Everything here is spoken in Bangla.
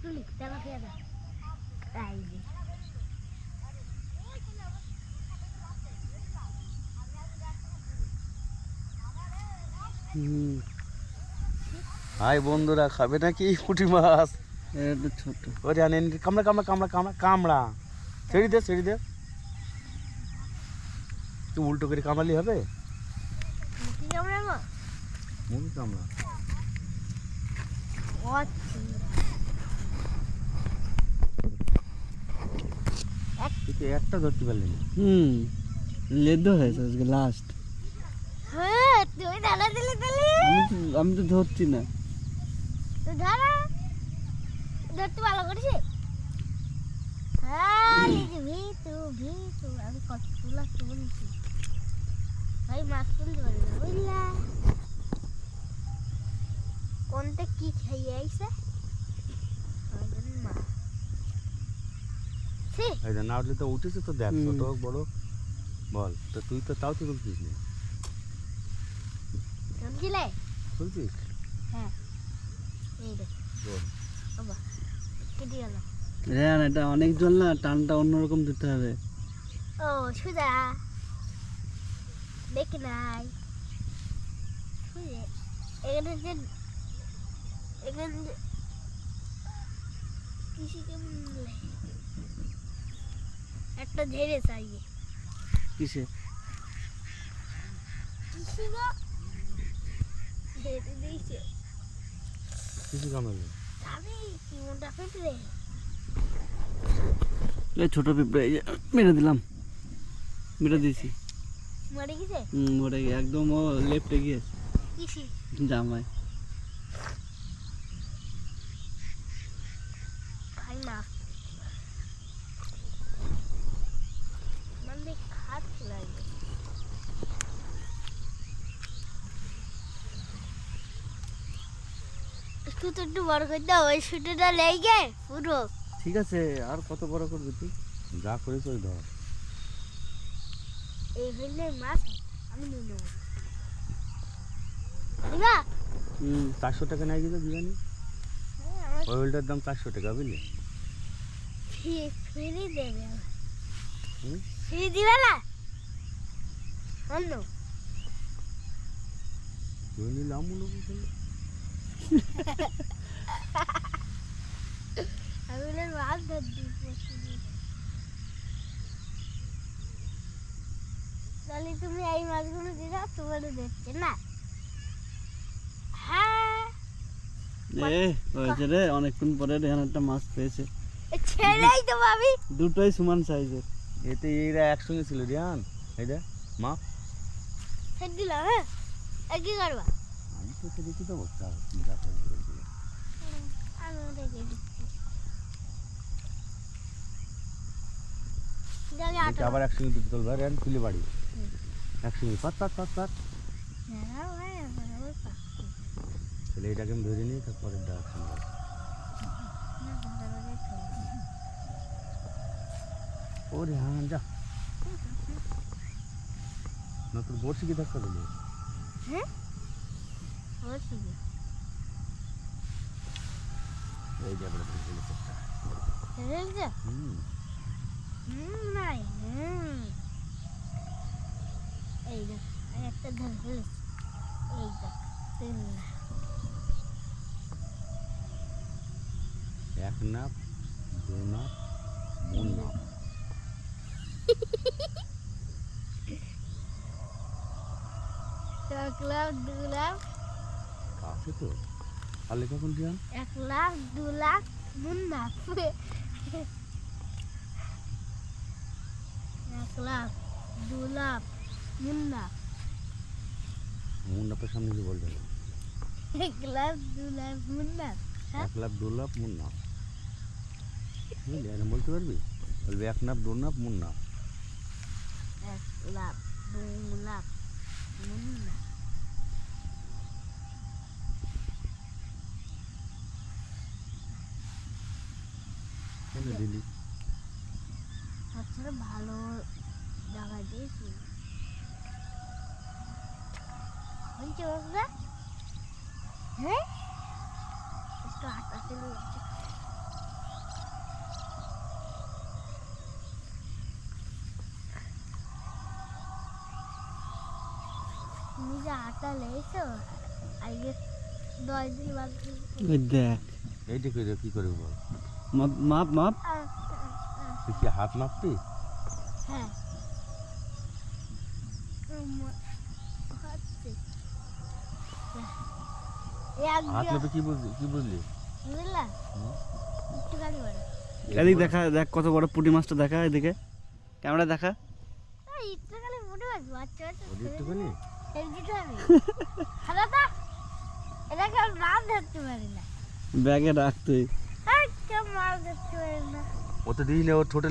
তুলি তেলাপিয়া দা তাই যে হাই বন্ধুরা, খাবে নাকি পুঁটি মাছ? এটা ছোট ওরে আনেন, কামড়া কামড়া কামড়া কামড়া কামড়া, ছেড়ে দে ছেড়ে দে। তুই উল্টো করে কামড়ালি হবে? মুখে কামড়াবো? মুখে কামড়া। তুই একটা ধরতে পারলি না। লেদ হয়েছে আজকে লাস্ট। হ্যাঁ তুই দাদা দিলে তাহলে আমি তো ধরছি না। তো ধরা ধরতে ভালো করেছে। হ্যাঁ ভিতু আমি কত তুলা তুলছি ভাই, মাছ তুলতে পারি না বুঝলা। কোনটা কি খাইয়ে আইসে না উঠলে তো উঠেছে তো, দেখ ছোট হোক বড় বল। তো তুই তো তাও তো তুলছিস না। তুলছিলে? তুলছিস? হ্যাঁ এই দেখ বাবা কেটে গেল। রেহান এটা অনেক জল না, টানটা অন্যরকম দিতে হবে। ও সুজা দেখি নাই এখানে যে এখানে কৃষিকে একটা ঝেড়ে চাই কিসে কৃষি গো ঝেড়ে দিয়েছে। কিছু কামড়ালি? আমি কি মোটা পেটে এই ছোট পিঁপড়ে মেরে দিলাম, মেরে দিয়েছি। মরে গেছে? মরে গিয়ে একদম ও লেফটে গিয়েছে কৃষি জামাই। খাই না মানে খাট লাগে। একটু তো একটু বড় করে দাও, ওই শুটুটা লেগে পুরো। ঠিক আছে, আর কত বড় করবি তুই? যা করিস ওই ধর। এই হইলে মাছ আমি নিয়ে নেবো। দিবা? 400 টাকা নেয় কিন্তু বিরিয়ানি। ওই হোলটার দাম 400 টাকা বুঝলি? ফ্রি দেবে? ফ্রি দিবে না অন্য? তুই নিলাম মনে করলে আমি মাছ ধর দিই তাহলে তুমি এই মাছগুলো দিলে তোমার দেখছে না। হ্যাঁ হয়েছে রে, অনেকক্ষণ পরে রেহান একটা মাছ পেয়েছে। ছেড়েই তো ভাবি দুটোই সমান সাইজের। এতে এরা একসঙ্গে ছিল রিয়ান। এই দেখ মা, ছেড়ে দিলাম। হ্যাঁ কি করবা? আমি তোকে দেখি তো বলতে যা করবি। আমি দেখে দিচ্ছি জানি দেখি আবার একসঙ্গে দুটো তুলবা রিয়ান, তুলে বাড়ি একসঙ্গে পাত পাত পাত পাত। তাহলে এটাকে আমি ধরে নিই, তারপরে একসঙ্গে ও রিহান যা না, তোর বড়শি কি ধাক্কা দিলি? হ্যাঁ বলছি এই যে আমরা তুলে ছেড়ে নাই। এই দেখ একটা ধরে ফেলেছি। এই দেখ এক নাপ দু নাপ মন নাপ। এক লাখ দু লাখ কাছে তো তাহলে কখন রিয়ান? 1 লাখ 2 লাখ মুন্না 1 লাখ 2 লাখ মুন্না মন নাপের সামনে কি বলতে হবে? 1 লাখ 2 লাখ মুন্না 1 লাখ 2 লাখ মন নাপ বুঝলি? এরকম বলতে পারবি? বলবি 1 নাপ 2 নাপ মন নাপ। 1 লাখ 2 লাখ মুন্না কেন দিলি? আচ্ছা ভালো জায়গা দিয়েছি হয়েছে বাবা। হ্যাঁ একটু আটা চলে যাচ্ছে। যে আটা লেগেছো আজকে 10 দিন বাদ ওই দেখ এইটা করে কি করে বল মাপ মাপ মাপ তুই কি হাত মাপবি হ্যাঁ হচ্ছে হাত মাপে কি বুঝলি বুঝলা একটুখানি বড় এদিক দেখা দেখ কত বড় পুঁটি মাছটা দেখা এদিকে ক্যামেরা দেখা একটুখানি মনে হয় বাচ্চা ওদের একটুখানি এটাকে আর মাছ ধরতে পারি না ব্যাগে রাখ তুই কেউ মাছ ধরতে পারি না ও তো দিস না ওর ঠোঁটে